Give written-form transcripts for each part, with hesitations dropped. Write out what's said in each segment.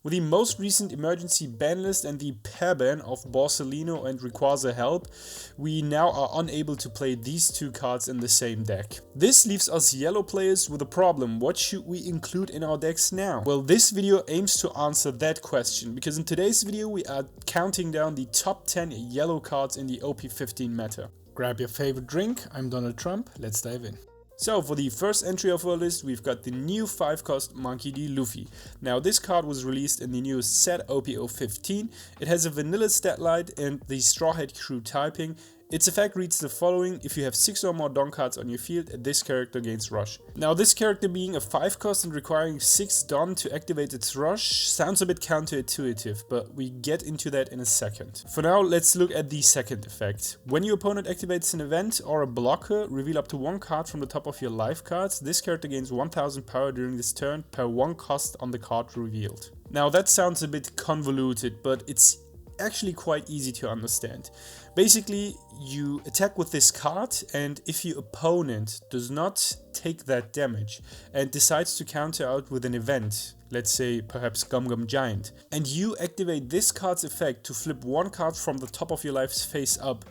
With the most recent emergency ban list and the pair ban of Borsellino and Rayquaza Help, we now are unable to play these two cards in the same deck. This leaves us yellow players with a problem. What should we include in our decks now? Well, this video aims to answer that question, because in today's video we are counting down the top 10 yellow cards in the OP15 meta. Grab your favorite drink, I'm Donald Trump, let's dive in. So for the first entry of our list, we've got the new 5-cost Monkey D. Luffy. Now this card was released in the new set OP15. It has a vanilla stat line and the Straw Hat Crew typing. Its effect reads the following: if you have 6 or more Don cards on your field, this character gains Rush. Now this character being a 5-cost and requiring 6 Don to activate its Rush sounds a bit counterintuitive, but we get into that in a second. For now, let's look at the second effect. When your opponent activates an event or a blocker, reveal up to 1 card from the top of your life cards. This character gains 1000 power during this turn per 1 cost on the card revealed. Now that sounds a bit convoluted, but it's actually quite easy to understand. Basically, you attack with this card, and if your opponent does not take that damage and decides to counter out with an event, let's say perhaps Gum Gum Giant, and you activate this card's effect to flip 1 card from the top of your life's face up,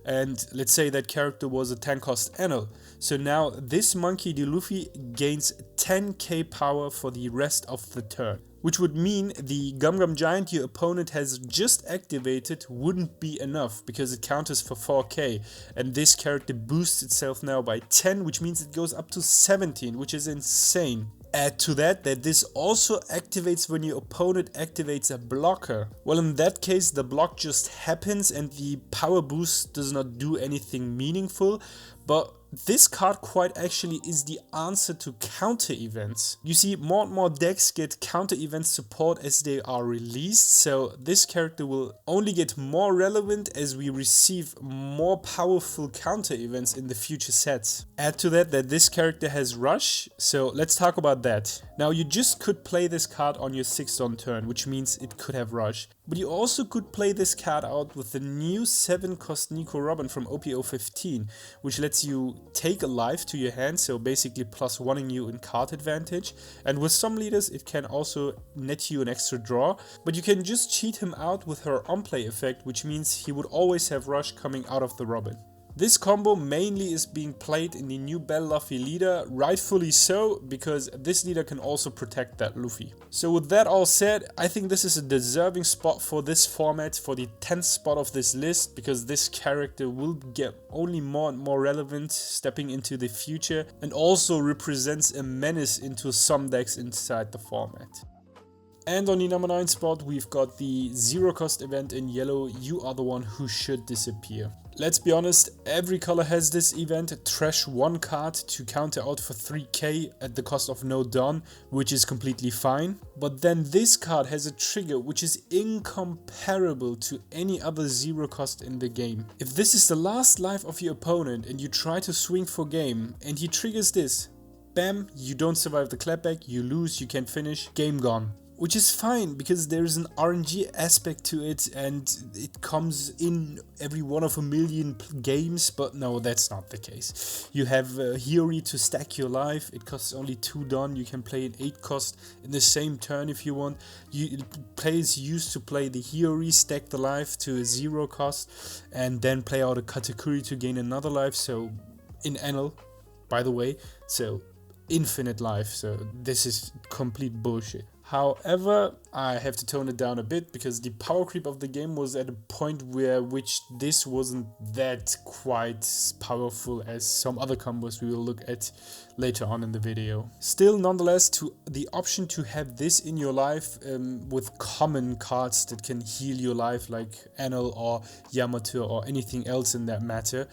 and let's say that character was a 10-cost Enel. So now this Monkey D. Luffy gains 10k power for the rest of the turn, which would mean the Gum Gum Giant your opponent has just activated wouldn't be enough because it counters for 4k, and this character boosts itself now by 10, which means it goes up to 17, which is insane. Add to that this also activates when your opponent activates a blocker. Well, in that case the block just happens and the power boost does not do anything meaningful, but this card quite actually is the answer to counter events. You see, more and more decks get counter event support as they are released, so this character will only get more relevant as we receive more powerful counter events in the future sets. Add to that this character has Rush, so let's talk about that. Now you just could play this card on your 6th on turn, which means it could have Rush, but you also could play this card out with the new 7-cost Nico Robin from OP15, which lets you take a life to your hand, so basically +1ing you in card advantage, and with some leaders it can also net you an extra draw, but you can just cheat him out with her on-play effect, which means he would always have Rush coming out of the Robin. This combo mainly is being played in the new Bell Luffy leader, rightfully so, because this leader can also protect that Luffy. So with that all said, I think this is a deserving spot for this format, for the 10th spot of this list, because this character will get only more and more relevant stepping into the future, and also represents a menace into some decks inside the format. And on the number 9 spot, we've got the 0-cost event in yellow, You Are the One Who Should Disappear. Let's be honest, every color has this event: trash 1 card to counter out for 3k at the cost of no Don, which is completely fine. But then this card has a trigger which is incomparable to any other 0-cost in the game. If this is the last life of your opponent and you try to swing for game and he triggers this, bam, you don't survive the clapback, you lose, you can't finish, game gone. Which is fine, because there is an RNG aspect to it and it comes in every 1 of a million games, but no, that's not the case. You have Hiyori to stack your life, it costs only 2 Don, you can play an 8-cost in the same turn if you want. Players used to play the Hiyori, stack the life to a 0-cost, and then play out a Katakuri to gain another life, so in Enel, by the way, so infinite life, so this is complete bullshit. However, I have to tone it down a bit because the power creep of the game was at a point which this wasn't that quite powerful as some other combos we will look at later on in the video. Still, nonetheless, the option to have this in your life with common cards that can heal your life like Enel or Yamato or anything else in that matter,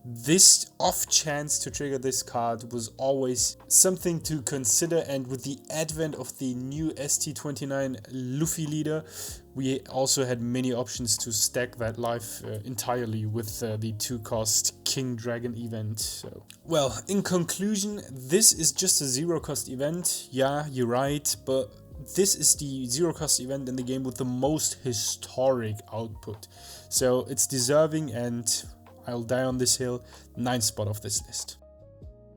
this off chance to trigger this card was always something to consider, and with the advent of the new ST29 Luffy leader, we also had many options to stack that life entirely with the 2-cost King Dragon event. So, well, in conclusion, this is just a 0-cost event. Yeah, you're right, but this is the 0-cost event in the game with the most historic output. So it's deserving, and I'll die on this hill, 9th spot of this list.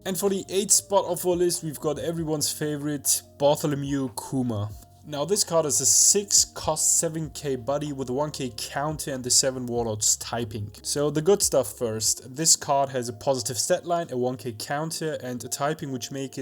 And for the 8th spot of our list, we've got everyone's favorite Bartholomew Kuma. Now this card is a 6 cost 7k buddy with a 1k counter and the 7 warlords typing. So the good stuff first. This card has a positive stat line, a 1k counter and a typing which makes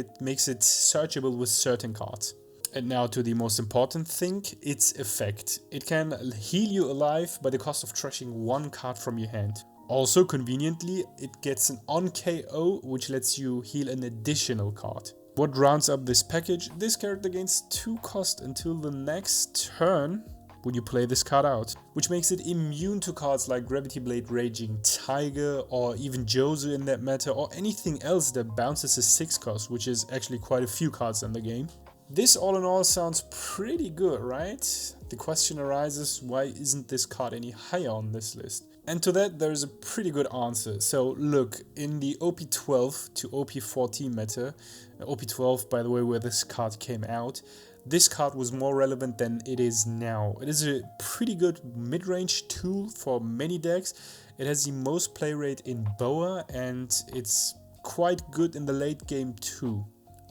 it searchable with certain cards. And now to the most important thing, its effect. It can heal you alive by the cost of trashing 1 card from your hand. Also conveniently, it gets an on KO which lets you heal an additional card. What rounds up this package? This character gains 2 cost until the next turn when you play this card out, which makes it immune to cards like Gravity Blade Raging Tiger or even Jozu in that matter, or anything else that bounces a 6 cost, which is actually quite a few cards in the game. This all in all sounds pretty good, right? The question arises, why isn't this card any higher on this list? And to that there is a pretty good answer. So look, in the OP12 to OP14 meta, OP12 by the way where this card came out, this card was more relevant than it is now. It is a pretty good mid-range tool for many decks. It has the most play rate in Boa and it's quite good in the late game too.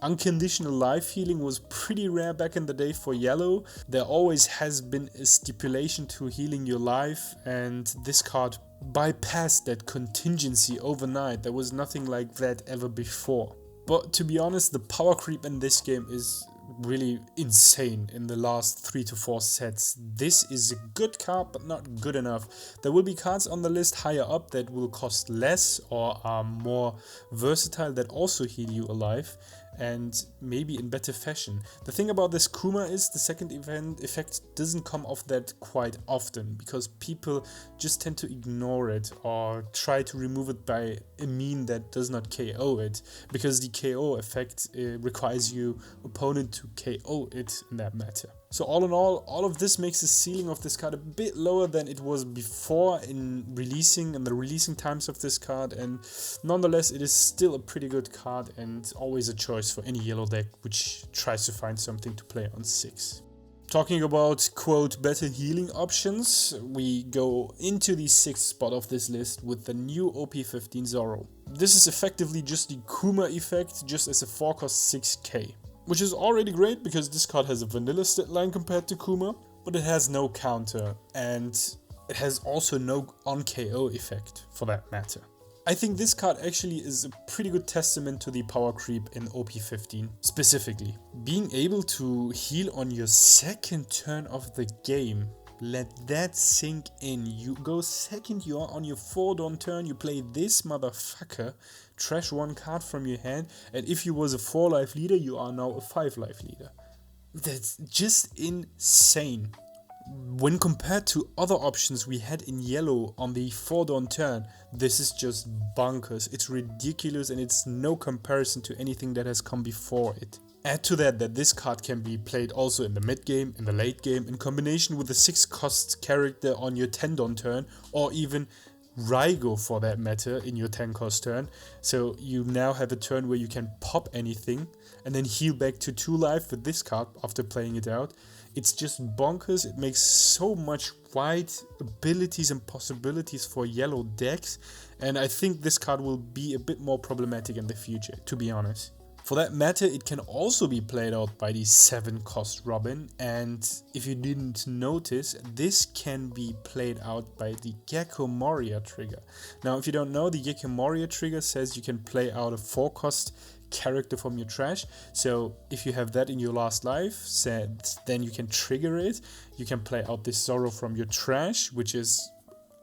Unconditional life healing was pretty rare back in the day for yellow. There always has been a stipulation to healing your life and this card bypassed that contingency overnight. There was nothing like that ever before. But to be honest, the power creep in this game is really insane in the last 3 to 4 sets. This is a good card but not good enough. There will be cards on the list higher up that will cost less or are more versatile that also heal you alive and maybe in better fashion. The thing about this Kuma is the second event effect doesn't come off that quite often because people just tend to ignore it or try to remove it by a mean that does not KO it, because the KO effect requires your opponent to KO it in that matter. So all in all of this makes the ceiling of this card a bit lower than it was before in releasing and the releasing times of this card, and nonetheless it is still a pretty good card and always a choice for any yellow deck which tries to find something to play on 6. Talking about quote better healing options, we go into the 6th spot of this list with the new OP15 Zoro. This is effectively just the Kuma effect, just as a 4 cost 6k. Which is already great because this card has a vanilla stat line compared to Kuma, but it has no counter and it has also no on KO effect for that matter. I think this card actually is a pretty good testament to the power creep in OP15 specifically. Being able to heal on your second turn of the game, let that sink in. You go second, you are on your 4-dawn turn, you play this motherfucker, trash 1 card from your hand, and if you was a 4-life leader, you are now a 5-life leader. That's just insane. When compared to other options we had in yellow on the 4-dawn turn, this is just bonkers. It's ridiculous and it's no comparison to anything that has come before it. Add to that this card can be played also in the mid game, in the late game, in combination with a 6 cost character on your 10-dawn turn, or even Raigo for that matter in your 10 cost turn. So you now have a turn where you can pop anything and then heal back to 2 life with this card after playing it out. It's just bonkers. It makes so much wide abilities and possibilities for yellow decks, and I think this card will be a bit more problematic in the future, to be honest. For that matter, it can also be played out by the 7 cost Robin, and if you didn't notice, this can be played out by the Gecko Moria trigger. Now if you don't know, the Gecko Moria trigger says you can play out a 4 cost character from your trash, so if you have that in your last life, then you can trigger it. You can play out this Zoro from your trash, which is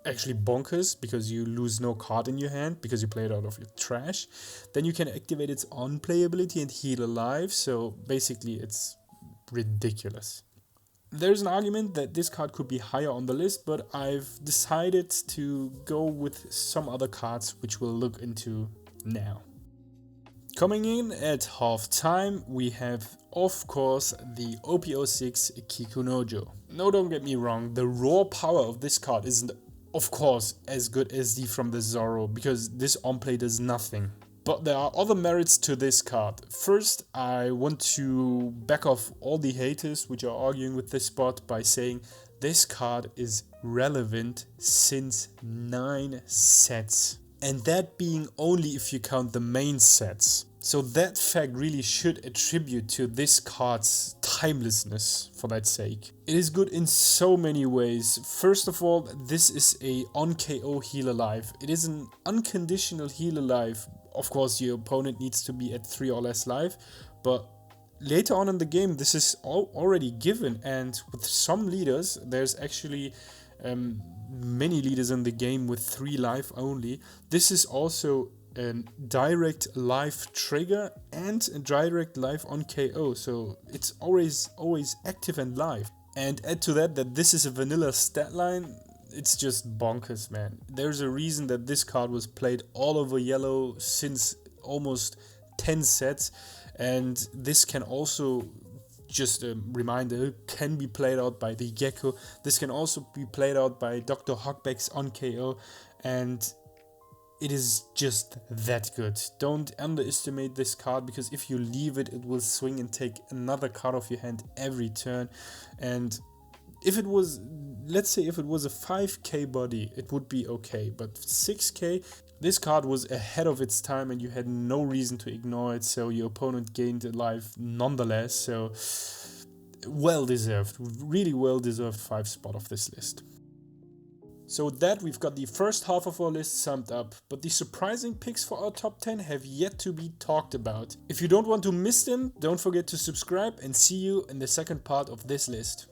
actually bonkers because you lose no card in your hand because you play it out of your trash. Then you can activate its unplayability and heal alive, so basically it's ridiculous. There's an argument that this card could be higher on the list, but I've decided to go with some other cards which we'll look into now. Coming in at half time, we have of course the OP06 Kikunojo. No, don't get me wrong, the raw power of this card isn't of course as good as the from the Zoro, because this on-play does nothing. But there are other merits to this card. First, I want to back off all the haters which are arguing with this spot by saying this card is relevant since 9 sets. And that being only if you count the main sets. So that fact really should attribute to this card's timelessness for that sake. It is good in so many ways. First of all, this is a on-KO heal alive. It is an unconditional heal alive. Of course, your opponent needs to be at 3 or less life, but later on in the game, this is already given, and with some leaders, there's actually many leaders in the game with 3 life only. This is also a direct life trigger and a direct life on KO, so it's always active and live. And add to that this is a vanilla stat line. It's just bonkers, man. There's a reason that this card was played all over yellow since almost 10 sets, and this can also, just a reminder, can be played out by the Gecko. This can also be played out by Dr. Hockback's on KO, and it is just that good. Don't underestimate this card, because if you leave it, it will swing and take another card off your hand every turn. And if it was, let's say if it was a 5k body, it would be okay, but 6k, this card was ahead of its time and you had no reason to ignore it, so your opponent gained a life nonetheless. So well deserved, really well deserved 5th spot of this list. So with that, we've got the first half of our list summed up, but the surprising picks for our top 10 have yet to be talked about. If you don't want to miss them, don't forget to subscribe, and see you in the second part of this list.